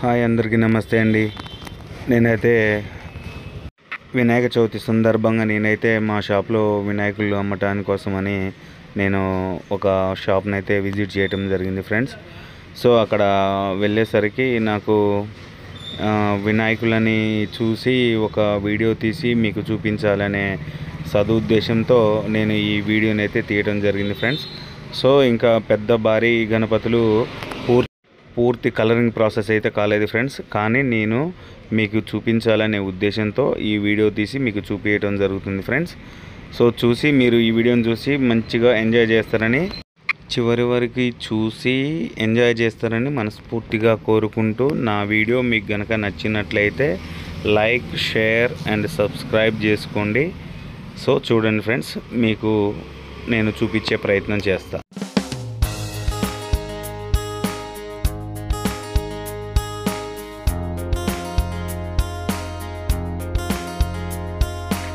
Hi అందరికీ నమస్తే అండి. నేనైతే వినాయక చవితి సందర్భంగా నేనైతే మా షాప్లో వినాయకులు అమ్మటాని కోసమని నేను ఒక షాప్ని అయితే విజిట్ చేయడం జరిగింది ఫ్రెండ్స్. సో అక్కడ వెళ్ళేసరికి నాకు వినాయకులని చూసి ఒక వీడియో తీసి మీకు చూపించాలనే సదుద్దేశంతో నేను ఈ వీడియోని అయితే తీయడం జరిగింది ఫ్రెండ్స్. సో ఇంకా పెద్ద భారీ గణపతులు పూర్తి కలరింగ్ ప్రాసెస్ అయితే కాలేదు ఫ్రెండ్స్, కానీ నేను మీకు చూపించాలనే ఉద్దేశంతో ఈ వీడియో తీసి మీకు చూపించడం జరుగుతుంది ఫ్రెండ్స్. సో చూసి మీరు ఈ వీడియోని చూసి మంచిగా ఎంజాయ్ చేస్తారని, చివరి వరకు చూసి ఎంజాయ్ చేస్తారని మనస్ఫూర్తిగా కోరుకుంటూ, నా వీడియో మీకు గనక నచ్చినట్లయితే లైక్, షేర్ అండ్ సబ్స్క్రైబ్ చేసుకోండి. సో చూడండి ఫ్రెండ్స్, మీకు నేను చూపించే ప్రయత్నం చేస్తాను.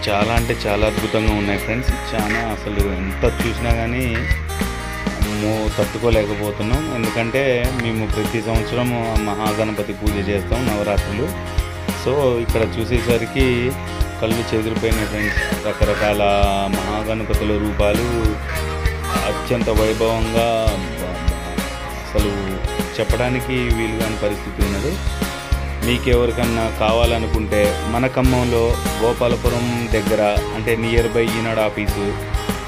చాలా అంటే చాలా అద్భుతంగా ఉన్నాయి ఫ్రెండ్స్. చాలా అసలు ఎంత చూసినా కానీ తట్టుకోలేకపోతున్నాం. ఎందుకంటే మేము ప్రతి సంవత్సరం మహాగణపతి పూజ చేస్తాం నవరాత్రులు. సో ఇక్కడ చూసేసరికి కళ్ళు చెదిరిపోయినాయి ఫ్రెండ్స్. రకరకాల మహాగణపతుల రూపాలు అత్యంత వైభవంగా, అసలు చెప్పడానికి వీలు కాని పరిస్థితి ఉన్నది. మీకు ఎవరికన్నా కావాలనుకుంటే మన ఖమ్మంలో గోపాలపురం దగ్గర, అంటే నియర్ బై ఈనాడు ఆఫీసు,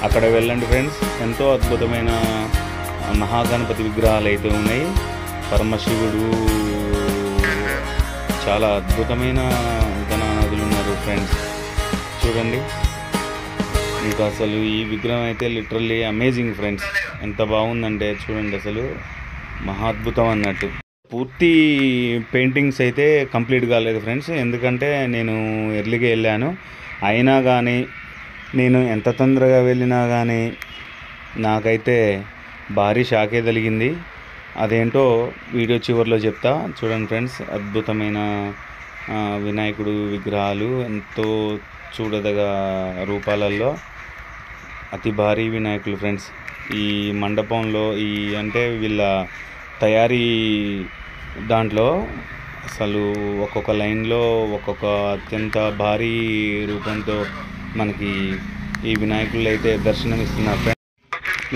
అక్కడ వెళ్ళండి ఫ్రెండ్స్. ఎంతో అద్భుతమైన మహాగణపతి విగ్రహాలు అయితే ఉన్నాయి. పరమశివుడు, చాలా అద్భుతమైన గణనాథులు ఉన్నారు ఫ్రెండ్స్. చూడండి, ఇంకా అసలు ఈ విగ్రహం అయితే లిటరల్లీ అమేజింగ్ ఫ్రెండ్స్. ఎంత బాగుందంటే చూడండి, అసలు మహాద్భుతం అన్నట్టు. పూర్తి పెయింటింగ్స్ అయితే కంప్లీట్ కాలేదు ఫ్రెండ్స్, ఎందుకంటే నేను ఎర్లీగా వెళ్ళాను. అయినా కానీ నేను ఎంత తొందరగా వెళ్ళినా కానీ నాకైతే భారీ షాకే తగిలింది. అదేంటో వీడియో చివరిలో చెప్తా. చూడండి ఫ్రెండ్స్, అద్భుతమైన వినాయకుడు విగ్రహాలు, ఎంతో చూడదగ రూపాలలో అతి భారీ వినాయకులు ఫ్రెండ్స్. ఈ మండపంలో అంటే వీళ్ళ తయారీ దాంట్లో అసలు ఒక్కొక్క లైన్లో ఒక్కొక్క అత్యంత భారీ రూపంతో మనకి ఈ వినాయకులు అయితే దర్శనమిస్తున్నారు ఫ్రెండ్స్.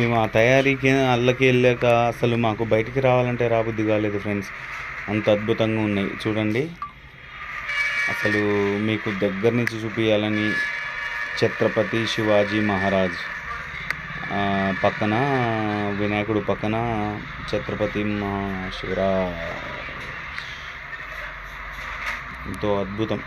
మేము ఆ తయారీకి అల్లకి వెళ్ళాక అసలు మాకు బయటికి రావాలంటే రాబుద్ది కాలేదు ఫ్రెండ్స్, అంత అద్భుతంగా ఉన్నాయి. చూడండి, అసలు మీకు దగ్గర నుంచి చూపించాలని ఛత్రపతి శివాజీ మహారాజ్ పక్కన, వినాయకుడు పక్కన ఛత్రపతి శివరాజ్, ఎంతో అద్భుతం.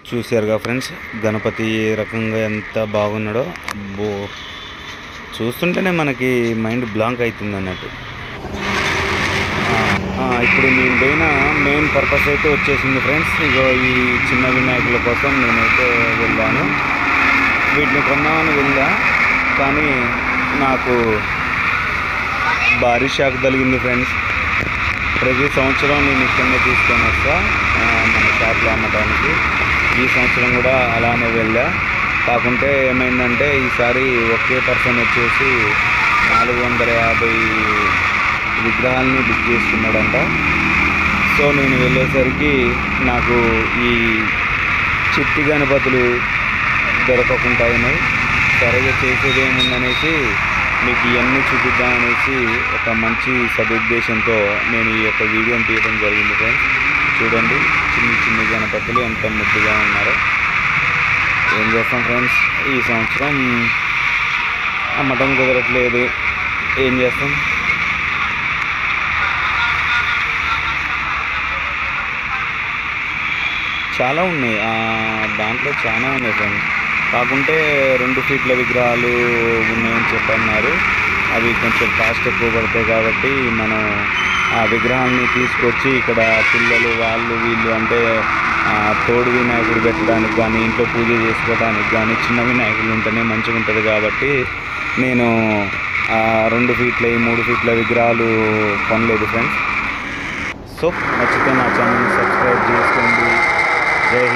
చూశారుగా ఫ్రెండ్స్, గణపతి రకంగా ఎంత బాగున్నాడో. అబ్బో, చూస్తుంటేనే మనకి మైండ్ బ్లాంక్ అవుతుంది అన్నట్టు. ఇప్పుడు నేను పోయిన మెయిన్ మెయిన్ పర్పస్ అయితే వచ్చేసింది ఫ్రెండ్స్. ఇగో ఈ చిన్న వినాయకుల కోసం నేనైతే వెళ్ళాను. వీటిని కొందామని వెళ్ళా, కానీ నాకు భారీ షాక్ తగిలింది ఫ్రెండ్స్. ప్రతి సంవత్సరం నేను ఇక్కడనే తీసుకొని వస్తా మన షాప్లో అమ్మటానికి. ఈ సంవత్సరం కూడా అలానే వెళ్ళా. కాకుంటే ఏమైందంటే ఈసారి ఒకే పర్సన్ వచ్చేసి 450 విగ్రహాలని బుక్ చేసుకున్నాడంట. సో నేను వెళ్ళేసరికి నాకు ఈ చిట్టి గణపతులు దొరకకుండా అయినాయి. సరిగా చేసేది ఏముందనేసి మీకు ఇవన్నీ చూపిద్దామనేసి ఒక మంచి సదుద్దేశంతో నేను ఈ యొక్క వీడియోని తీయడం జరిగింది ఫ్రెండ్స్. చూడండి చిన్ని చిన్ని గణపతులు ఎంత ముద్దుగా ఉన్నారో. ఏం చేస్తాం ఫ్రెండ్స్, ఈ సంవత్సరం అమ్మటం కుదరట్లేదు, ఏం చేస్తాం. చాలా ఉన్నాయి, దాంట్లో చాలా ఉన్నాయి ఫ్రెండ్స్. కాకుంటే 2 ఫీట్ల విగ్రహాలు ఉన్నాయని చెప్పన్నారు. అవి కొంచెం కాస్ట్ ఎక్కువ పడతాయి కాబట్టి మనం ఆ విగ్రహాలని తీసుకొచ్చి ఇక్కడ పిల్లలు వాళ్ళు వీళ్ళు అంటే తోడు వినాయకుడు పెట్టడానికి కానీ ఇంట్లో పూజ చేసుకోవడానికి కానీ చిన్న వినాయకులు ఉంటేనే మంచిగా ఉంటుంది కాబట్టి నేను 2 ఫీట్ల 3 ఫీట్ల విగ్రహాలు కొనలేదు ఫ్రెండ్స్. సో నచ్చితే నా ఛానల్ని సబ్స్క్రైబ్ చేసుకోండి. జై హింద్.